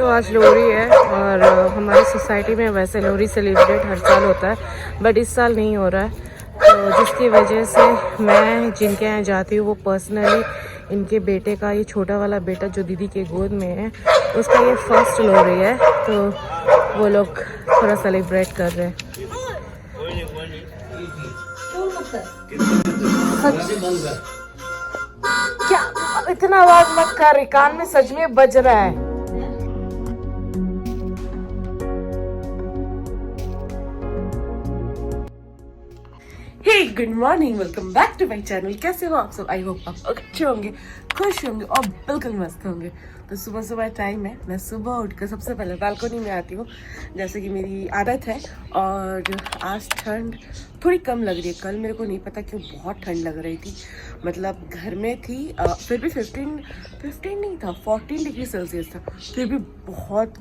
तो आज लोहड़ी है और हमारी सोसाइटी में वैसे लोहड़ी सेलिब्रेट हर साल होता है, बट इस साल नहीं हो रहा है। तो जिसकी वजह से मैं जिनके यहाँ जाती हूँ वो पर्सनली इनके बेटे का, ये छोटा वाला बेटा जो दीदी के गोद में है, उसका ये फर्स्ट लोहड़ी है, तो वो लोग थोड़ा सेलिब्रेट कर रहे हैं। क्या इतना आवाज मत कर, कान में सच में बज रहा है। Hey good morning, welcome back to my channel. कैसे हो आप सब? आई होप आप अच्छे होंगे, खुश होंगे और बिल्कुल मस्त होंगे। तो सुबह सुबह टाइम है, मैं सुबह उठकर सबसे पहले बालकनी में आती हूँ, जैसे कि मेरी आदत है। और आज ठंड थोड़ी कम लग रही है। कल मेरे को नहीं पता क्यों बहुत ठंड लग रही थी, मतलब घर में थी, फिर भी 15 नहीं था, 14 डिग्री सेल्सियस था, फिर भी बहुत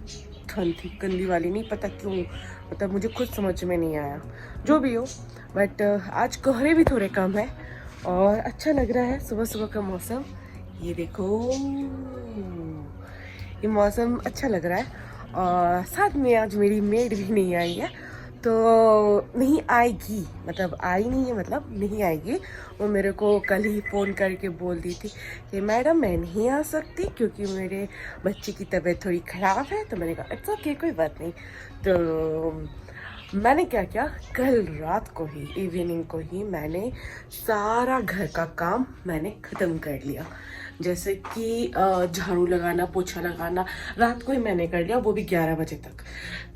ठंड थी, गंदी वाली। नहीं पता क्यों, मतलब मुझे खुद समझ में नहीं आया, जो भी हो। बट आज कोहरे भी थोड़े कम है और अच्छा लग रहा है सुबह सुबह का मौसम। ये देखो, ये मौसम अच्छा लग रहा है। और साथ में आज मेरी मेड भी नहीं आई है, तो नहीं आएगी, मतलब आई नहीं है, मतलब नहीं आएगी। वो मेरे को कल ही फ़ोन करके बोल दी थी कि मैडम मैं नहीं आ सकती क्योंकि मेरे बच्चे की तबीयत थोड़ी ख़राब है। तो मैंने कहा इट्स ओके, कोई बात नहीं। तो मैंने क्या किया, कल रात को ही, इवनिंग को ही मैंने सारा घर का काम मैंने ख़त्म कर लिया। जैसे कि झाड़ू लगाना, पोछा लगाना रात को ही मैंने कर लिया, वो भी 11 बजे तक।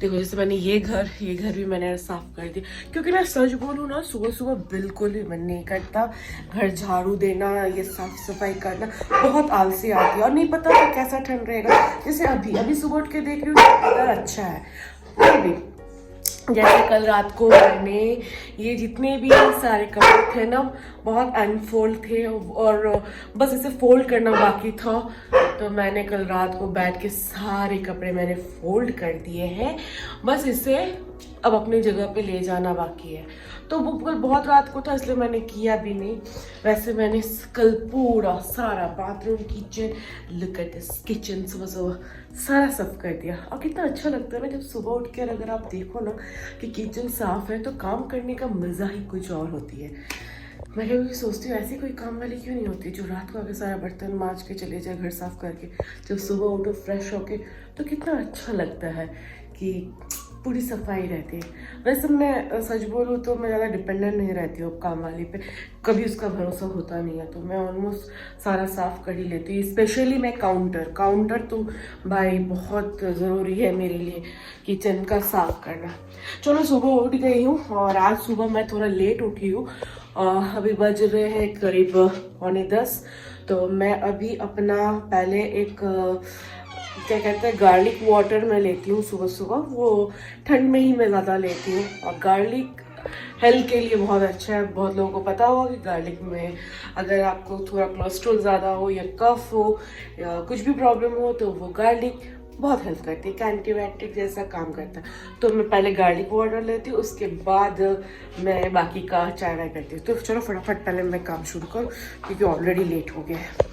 देखो, जैसे मैंने ये घर भी मैंने साफ़ कर दिया, क्योंकि मैं सच बोलूँ ना, सुबह सुबह बिल्कुल भी मन नहीं करता घर झाड़ू देना, ये साफ़ सफाई करना, बहुत आलसी आती है। और नहीं पता कि कैसा ठंड रहेगा। जैसे अभी सुबह उठ के देख रही हूँ, वेदर अच्छा है, फिर भी जैसे कल रात को मैंने ये जितने भी सारे कपड़े थे ना, बहुत अनफोल्ड थे और बस इसे फोल्ड करना बाकी था। तो मैंने कल रात को बैठ के सारे कपड़े मैंने फोल्ड कर दिए हैं, बस इसे अब अपनी जगह पे ले जाना बाकी है। तो वो कल बहुत रात को था, इसलिए मैंने किया भी नहीं। वैसे मैंने कल पूरा सारा bathroom, kitchen, look at this kitchen, सुबह सुबह सारा साफ कर दिया। और कितना अच्छा लगता है ना जब सुबह उठ कर अगर आप देखो ना कि किचन साफ है, तो काम करने का मज़ा ही कुछ और होती है। मैं कभी सोचती हूँ ऐसी कोई काम वाली क्यों नहीं होती जो रात को आके सारा बर्तन मांज के चले जाए, घर साफ करके, जब सुबह उठो फ्रेश होके, तो कितना अच्छा लगता है कि पूरी सफाई रहती है। वैसे मैं सच बोलूँ तो मैं ज़्यादा डिपेंडेंट नहीं रहती हूँ काम वाली पे, कभी उसका भरोसा होता नहीं है, तो मैं ऑलमोस्ट सारा साफ़ कर ही लेती हूँ। स्पेशली मैं काउंटर तो भाई बहुत ज़रूरी है मेरे लिए, किचन का साफ़ करना। चलो, सुबह उठ गई हूँ और आज सुबह मैं थोड़ा लेट उठी हूँ। अभी बज रहे हैं करीब 9:45। तो मैं अभी अपना पहले एक क्या कहते हैं, गार्लिक वाटर मैं लेती हूँ सुबह सुबह। वो ठंड में ही मैं ज़्यादा लेती हूँ, और गार्लिक हेल्थ के लिए बहुत अच्छा है। बहुत लोगों को पता होगा कि गार्लिक में अगर आपको थोड़ा कोलेस्ट्रॉल ज़्यादा हो या कफ हो या कुछ भी प्रॉब्लम हो, तो वो गार्लिक बहुत हेल्प करती है, एंटीबायोटिक जैसा काम करता है। तो मैं पहले गार्लिक वाटर लेती हूँ, उसके बाद मैं बाकी का चाय वाय करती हूँ। तो चलो फटाफट पहले मैं काम शुरू करूँ, क्योंकि ऑलरेडी लेट हो गया है।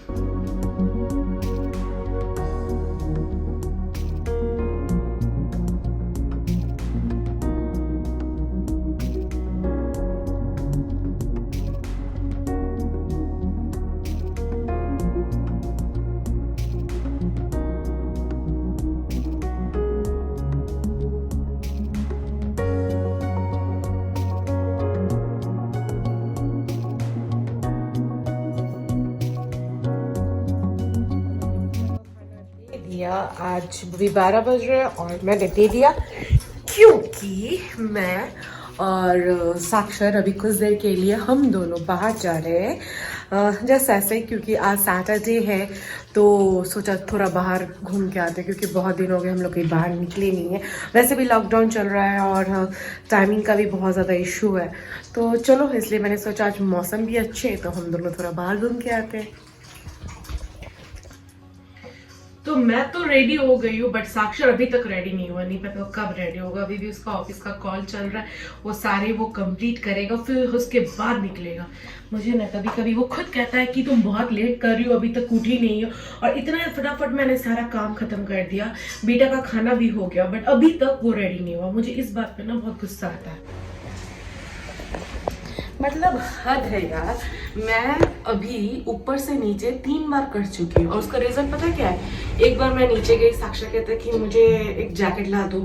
आज भी 12 बज रहे हैं और मैंने दे दिया, क्योंकि मैं और साक्षर अभी कुछ देर के लिए हम दोनों बाहर जा रहे हैं, जस्ट ऐसे ही, क्योंकि आज सैटरडे है, तो सोचा थोड़ा बाहर घूम के आते, क्योंकि बहुत दिन हो गए हम लोग कहीं बाहर निकले नहीं है। वैसे भी लॉकडाउन चल रहा है और टाइमिंग का भी बहुत ज़्यादा इशू है, तो चलो इसलिए मैंने सोचा आज मौसम भी अच्छे है, तो हम दोनों थोड़ा बाहर घूम के आते हैं। तो मैं तो रेडी हो गई हूँ, बट साक्षर अभी तक रेडी नहीं हुआ, नहीं पता कब रेडी होगा। अभी भी उसका ऑफिस का कॉल चल रहा है, वो सारे वो कंप्लीट करेगा, फिर उसके बाद निकलेगा। मुझे ना कभी कभी वो खुद कहता है कि तुम बहुत लेट कर रही हो, अभी तक उठी नहीं हो, और इतना फटाफट मैंने सारा काम खत्म कर दिया, बेटा का खाना भी हो गया, बट अभी तक वो रेडी नहीं हुआ। मुझे इस बात पे ना बहुत गुस्सा आता है, मतलब हद है यार। मैं अभी ऊपर से नीचे 3 बार कर चुकी हूँ, और उसका रीजन पता क्या है? एक बार मैं नीचे गई, साक्षर कहते कि मुझे एक जैकेट ला दो,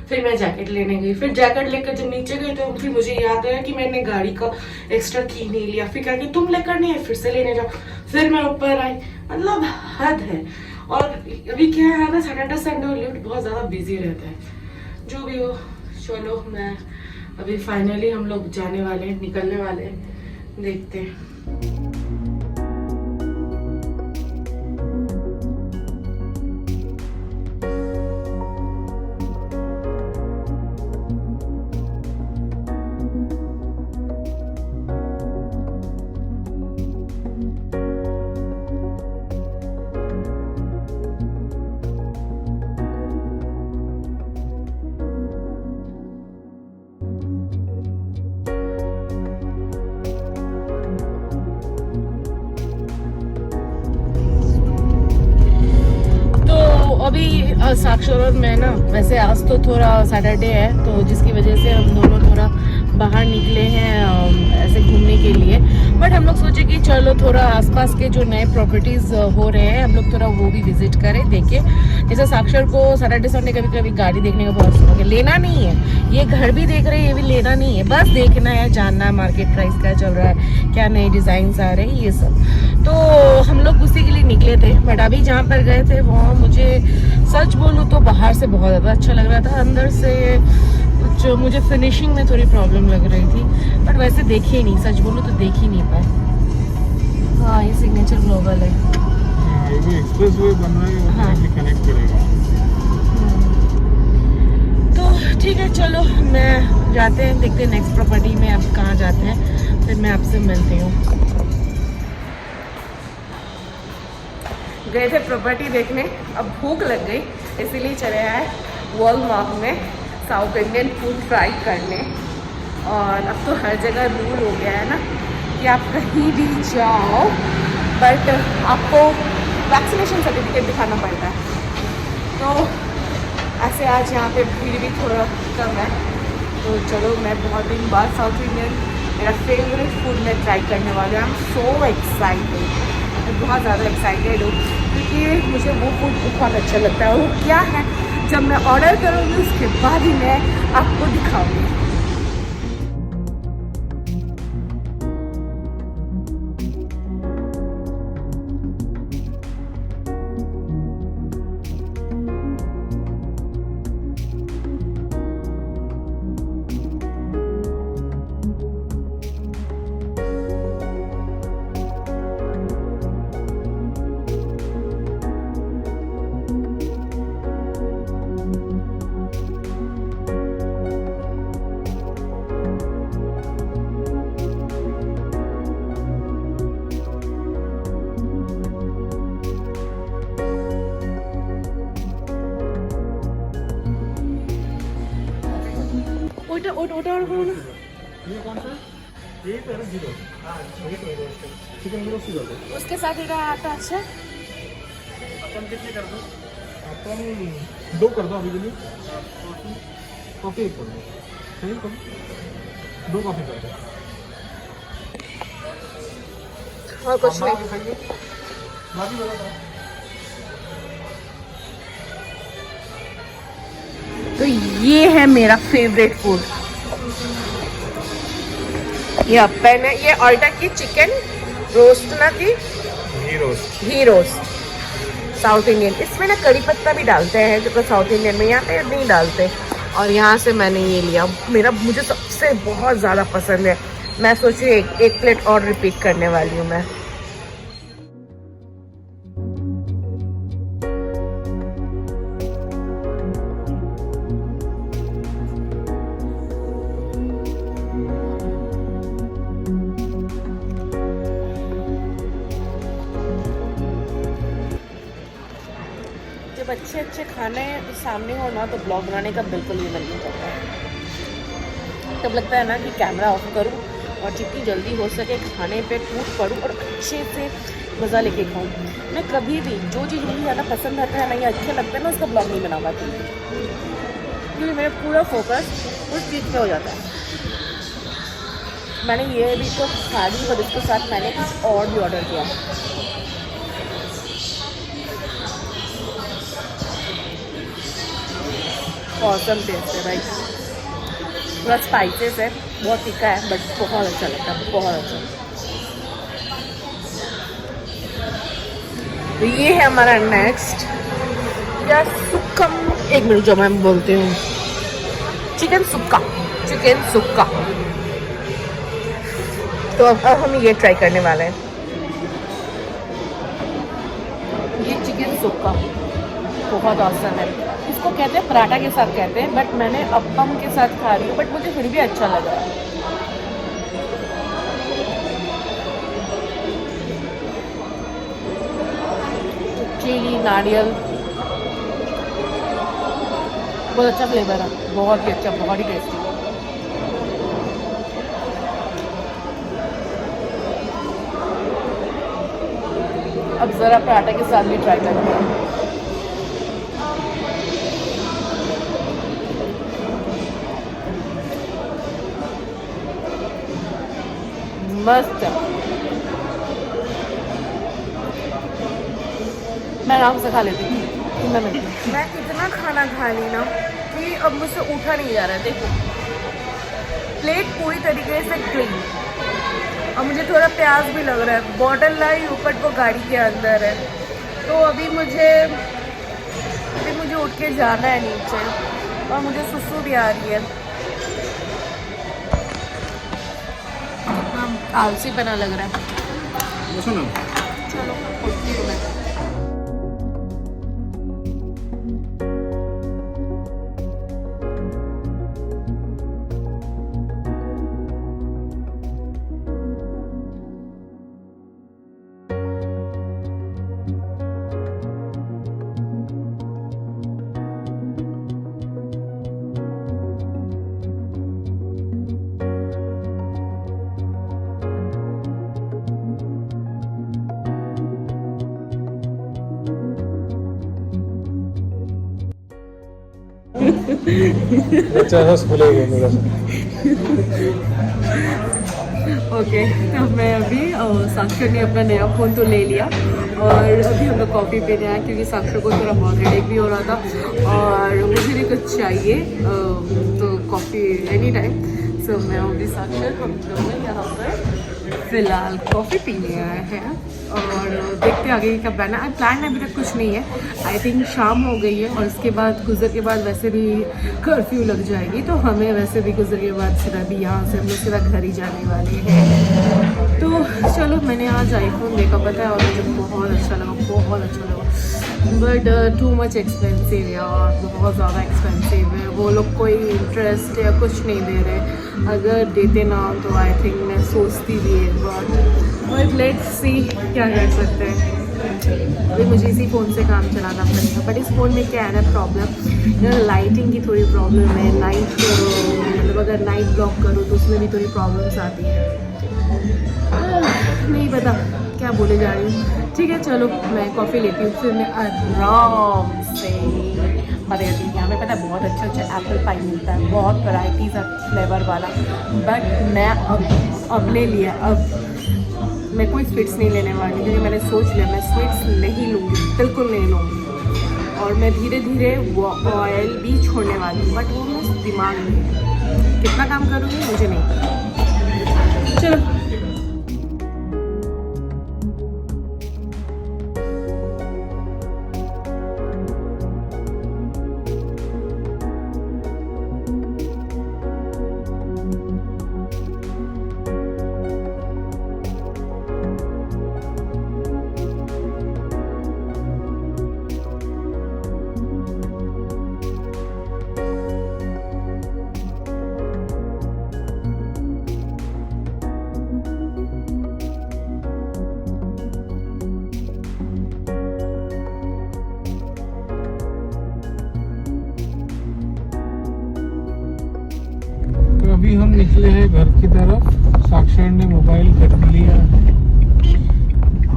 फिर मैं जैकेट लेने गई, फिर जैकेट लेकर जब नीचे गई तो फिर मुझे याद आया कि मैंने गाड़ी का एक्स्ट्रा की नहीं लिया, फिर कहा कि तुम लेकर नहीं है, फिर से लेने जाओ, फिर मैं ऊपर आई। मतलब हद है। और अभी क्या है ना, सैटरडे संडे और लिफ्ट बहुत ज़्यादा बिजी रहता है। जो भी हो, चलो मैं अभी फाइनली हम लोग जाने वाले हैं, निकलने वाले हैं, देखते हैं। अभी साक्षर और मैं ना, वैसे आज तो थोड़ा सैटरडे है, तो जिसकी वजह से हम दोनों थोड़ा बाहर निकले हैं ऐसे घूमने के लिए। बट हम लोग सोचे कि चलो थोड़ा आसपास के जो नए प्रॉपर्टीज हो रहे हैं, हम लोग थोड़ा वो भी विजिट करें, देखें। जैसे साक्षर को सैटरडे संडे कभी कभी गाड़ी देखने का बहुत शौक है, लेना नहीं है, ये घर भी देख रहे हैं, ये भी लेना नहीं है, बस देखना है, जानना है मार्केट प्राइस क्या चल रहा है, क्या नए डिज़ाइन आ रहे हैं, ये सब। तो हम लोग उसी के लिए निकले थे। बट अभी जहाँ पर गए थे वहाँ मुझे सच बोलूँ तो बाहर से बहुत ज़्यादा अच्छा लग रहा था, अंदर से जो मुझे फिनिशिंग में थोड़ी प्रॉब्लम लग रही थी। बट वैसे देखे ही नहीं, सच बोलूँ तो देख ही नहीं पाए। हाँ, ये सिग्नेचर ग्लोबल है। ये एक्सप्रेसवे बन रहा है, हाँ, कनेक्ट करेगा। तो ठीक है, चलो मैं जाते हैं, देखते हैं नेक्स्ट प्रॉपर्टी में अब कहाँ जाते हैं, फिर मैं आपसे मिलती हूँ। गए थे प्रॉपर्टी देखने, अब भूख लग गई, इसीलिए चले आए वॉलमार्ट में साउथ इंडियन फूड ट्राई करने। और अब तो हर जगह रूल हो गया है ना कि आप कहीं भी जाओ बट आपको वैक्सीनेशन सर्टिफिकेट दिखाना पड़ता है। तो ऐसे आज यहाँ पे भीड़ भी थोड़ा कम है, तो चलो मैं बहुत दिन बाद साउथ इंडियन मेरा फेवरेट फूड में ट्राई करने वाली हूँ। आई एम सो एक्साइटेड, मैं बहुत ज़्यादा एक्साइटेड हूँ, क्योंकि मुझे वो फूड बहुत अच्छा लगता है। वो क्या है, जब मैं ऑर्डर करूँगी उसके बाद ही मैं आपको दिखाऊँगी। ওটা আর কোনো না, ये कौन सा? ये तो है जीरो। हाँ, वही तो है चिकन जीरो सी कर दो। उसके साथ এটা आता আছে। अपन कितने कर दो? अपन 2 कर दो अभी के लिए। कॉफी 1 कर दो। सही कम 2 कॉफी कर दो। और कुछ नहीं। बाकी बता। तो ये है मेरा फेवरेट फूड, ये अपन है, ये ऑर्डर की चिकन रोस्ट ना की, घी रोस्ट साउथ इंडियन। इसमें ना करी पत्ता भी डालते हैं जो साउथ इंडियन में, यहाँ पे नहीं डालते। और यहाँ से मैंने ये लिया, मुझे सबसे बहुत ज़्यादा पसंद है। मैं सोची एक प्लेट और रिपीट करने वाली हूँ मैं। अच्छे अच्छे खाने सामने हो ना तो ब्लॉग बनाने का बिल्कुल भी मन नहीं करता। तब लगता है ना कि कैमरा ऑफ करूँ और जितनी जल्दी हो सके खाने पे टूट पड़ूँ और अच्छे से मज़ा लेके खाऊँ। मैं कभी भी जो चीज़ मुझे ज़्यादा पसंद आता है ना या अच्छा लगता है ना उसका ब्लॉग नहीं बना पाती, क्योंकि मेरा पूरा फोकस उस चीज़ पे हो जाता है। मैंने ये भी तो खा ली और इसके साथ मैंने कुछ और भी ऑर्डर किया। ऑसम टेस्ट है भाई, थोड़ा स्पाइसेस है, बहुत तीखा है बट बहुत अच्छा लगता है, बहुत अच्छा। तो ये है हमारा नेक्स्ट या सुक्कम, एक मिनट जो मैं बोलती हूँ, चिकन सुक्का, चिकन सुक्का। तो अब हम ये ट्राई करने वाले हैं, ये चिकन सुक्का बहुत औसम है। इसको कहते हैं पराठा के साथ कहते हैं, बट मैंने अप्पम के साथ खा रही हूँ, बट मुझे फिर भी अच्छा लग रहा है। चिली नारियल बहुत अच्छा फ्लेवर है, बहुत ही अच्छा, बहुत ही टेस्टी। अब ज़रा पराठा के साथ भी ट्राई करते हैं। मस्त है, मैं आराम से खा लेती हूँ। मैं इतना खाना खा ली ना कि अब मुझसे उठा नहीं जा रहा है। देखो प्लेट पूरी तरीके से क्लीन, और मुझे थोड़ा प्यास भी लग रहा है। बॉटल लाई ऊपर वो गाड़ी के अंदर है, तो अभी मुझे उठ के जाना है नीचे, और मुझे सुसु भी आ रही है। आलसी बना लग रहा है। चलो उठती हूँ मैं। अच्छा हंस खुलेगा मेरा। ओके, तो मैं अभी साक्षर ने अपना नया फ़ोन तो ले लिया, और अभी हम लोग कॉफ़ी पीने आए क्योंकि साक्षर को थोड़ा बहुत हेडेक भी हो रहा था और मुझे भी कुछ चाहिए, तो कॉफ़ी एनी टाइम। सो मैं अभी साक्षर हम लोग यहाँ पर फ़िलहाल कॉफ़ी पीने आए हैं, और देखते हैं आगे कब बैठना। प्लान अभी तक कुछ नहीं है, आई थिंक शाम हो गई है, और इसके बाद गुजर के बाद वैसे भी कर्फ्यू लग जाएगी, तो हमें वैसे भी गुजर के बाद सीधा भी यहाँ से हम लोग सीधा घर ही जाने वाले हैं। तो चलो, मैंने आज आईफोन देखा पता है, और मुझे बहुत अच्छा लगा, बहुत अच्छा लगा, बट टू मच एक्सपेंसिव यार, बहुत ज़्यादा एक्सपेंसिव है। वो लोग कोई इंटरेस्ट या कुछ नहीं दे रहे, अगर देते ना तो आई थिंक मैं सोचती भी एक बार, बट लेट्स सी क्या कर सकते हैं। अभी मुझे इसी फ़ोन से काम चलाना पड़ेगा, बट इस फ़ोन में क्या है ना प्रॉब्लम, लाइटिंग की थोड़ी प्रॉब्लम है। नाइट मतलब अगर नाइट ब्लॉक करो तो उसमें भी थोड़ी प्रॉब्लम्स आती है। नहीं पता क्या बोले जा रही हूँ। ठीक है चलो, मैं कॉफ़ी लेती हूँ, फिर मैं आराम से बताती हूँ। यहाँ पे पता है बहुत अच्छा एप्पल पाई मिलता है, बहुत वैराइटीज़ है फ्लेवर वाला, बट मैं अब ले लिया, अब मैं कोई स्वीट्स नहीं लेने वाली, क्योंकि मैंने सोच लिया मैं स्वीट्स नहीं लूँगी, बिल्कुल नहीं लूँगी, और मैं धीरे धीरे वो ऑयल भी छोड़ने वाली हूँ, बट वो मेरे दिमाग में है, कितना काम करूँगी मुझे नहीं पता। चलो निकले हैं घर की तरफ। साक्षर ने मोबाइल खरीद लिया है,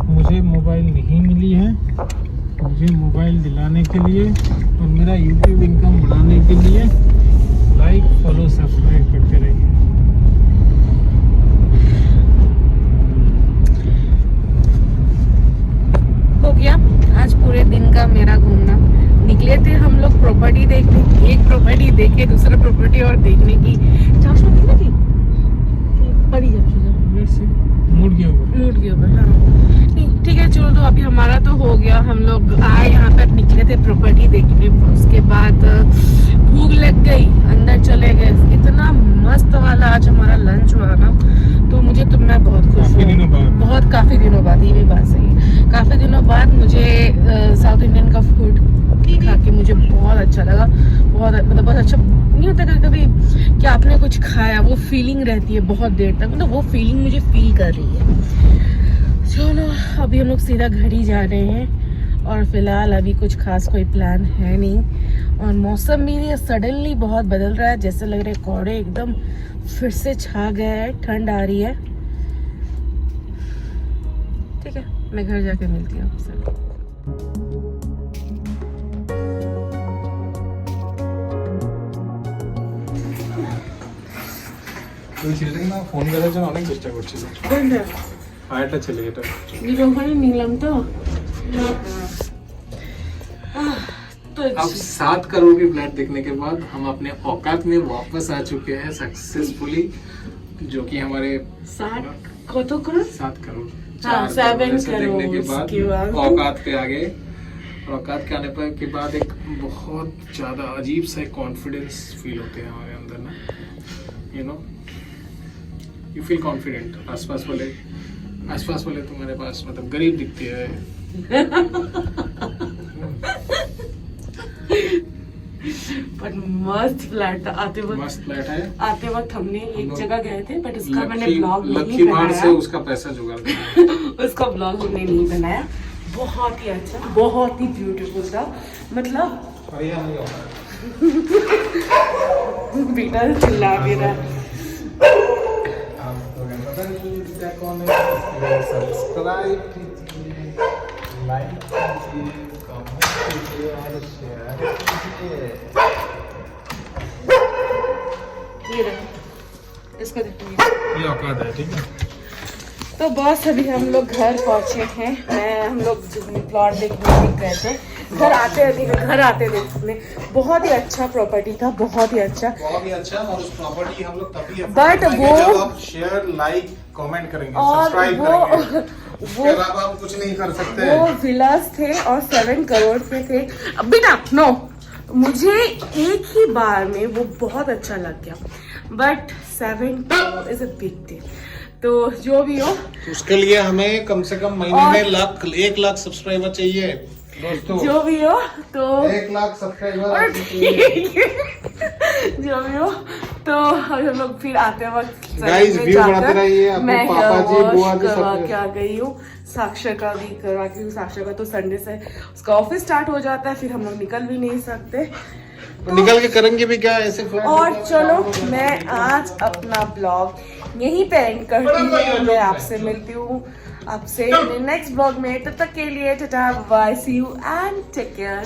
मुझे मोबाइल नहीं मिली है। मुझे मोबाइल दिलाने के लिए और मेरा यूट्यूब इनकम बढ़ाने के लिए लाइक फॉलो सब्सक्राइब करते रहिए। हो गया आज पूरे दिन का मेरा घूमना। निकले थे हम लोग प्रॉपर्टी देखने, एक प्रॉपर्टी देखे, दूसरा प्रॉपर्टी और देखने की चाशो थी ना, थी बड़ी मूड के ऊपर हाँ नहीं ठीक है चलो। तो अभी हमारा तो हो गया, हम लोग आए यहाँ पर, निकले थे प्रॉपर्टी देखने, उसके बाद भूख लग गई, अंदर चले गए। इतना मस्त वाला आज हमारा लंच हुआ ना, तो मुझे तो मैं बहुत खुश हूँ। काफी दिनों बाद, ये भी बात सही है, काफी दिनों बाद मुझे साउथ इंडियन का फूड खा के मुझे बहुत अच्छा लगा। बहुत मतलब बहुत अच्छा नहीं होता कभी कभी कि आपने कुछ खाया, वो फीलिंग रहती है बहुत देर तक, मतलब वो फीलिंग मुझे फील कर रही है। चलो अभी हम लोग सीधा घर ही जा रहे हैं और फिलहाल अभी कुछ खास कोई प्लान है नहीं। और मौसम भी सडनली बहुत बदल रहा है, जैसे लग रहे कोहरे एकदम फिर से छा गए हैं, ठंड आ रही है। ठीक है मैं घर जाके मिलती हूँ आपसे। তুই ছেলেটাকে না ফোন করার জন্য অনেক চেষ্টা করছিস। আরেকটা ছেলে এটা ওখানে নিলাম তো। अब 7 करोड़ की फ्लैट देखने के बाद हम अपने औकात में वापस आ चुके हैं सक्सेसफुली, जो कि हमारे 7 करोड़ 7 करोड़ हाँ, 7 देखने के करोड़ बाद औकात पे आ गए। और औकात के आने पर के बाद एक बहुत ज्यादा अजीब सा कॉन्फिडेंस फील होते हैं हमारे अंदर ना, you know you feel confident. आसपास वाले तुम्हारे पास मतलब गरीब दिखते हैं। बट मस्त फ्लैट था। मस्त फ्लैट है। आते वक्त हमने एक जगह गए थे, बट उसका मैंने ब्लॉग नहीं लक्की बाहर से बनाया। उसका पैसा जुगाड़ किया। उसका ब्लॉग हमने नहीं बनाया। बहुत ही अच्छा, बहुत ही ब्यूटीफुल था। मतलब बेटा चिल्ला भी रहा है। सब्सक्राइब कीजिए, लाइक कीजिए, कमेंट कीजिए और शेयर कीजिए। ये रहा, इसको देखिए, ये औकात है, ठीक है। तो बस अभी हम लोग घर पहुंचे हैं। हम लोग प्लॉट देखने गए थे, घर आते देखने बहुत ही अच्छा प्रॉपर्टी था, बहुत ही अच्छा। और उस प्रॉपर्टी हम लोग तभी बट वो जब आप शेयर लाइक कमेंट करेंगे, और सब्सक्राइब करेंगे। उसके अलावा हम कुछ नहीं कर सकते। वो विलास थे और 7 करोड़ के थे। अभी ना नो, मुझे एक ही बार में वो बहुत अच्छा लग गया, but 7 crore is a big deal. तो जो भी हो, उसके लिए हमें कम से कम महीने में 1 लाख सब्सक्राइबर चाहिए दोस्तों। जो भी हो तो 1 लाख सब्सक्राइबर जो भी हो तो हम लोग फिर आते वक्त गाइस व्यू बढ़ाते रहिए। अपने मैं पापा जी बुआ जी करवा सब के आ गई हूँ। साक्षर का भी करवा के, साक्षर का तो संडे से उसका ऑफिस स्टार्ट हो जाता है, फिर हम लोग निकल भी नहीं सकते। तो निकल के करेंगे भी क्या ऐसे फ्लैट। और चलो मैं आज अपना ब्लॉग यहीं पे एंड करती हूँ। मैं आपसे मिलती हूँ आपसे नेक्स्ट ब्लॉग में। तब तक के लिए tata bye, see you and take care.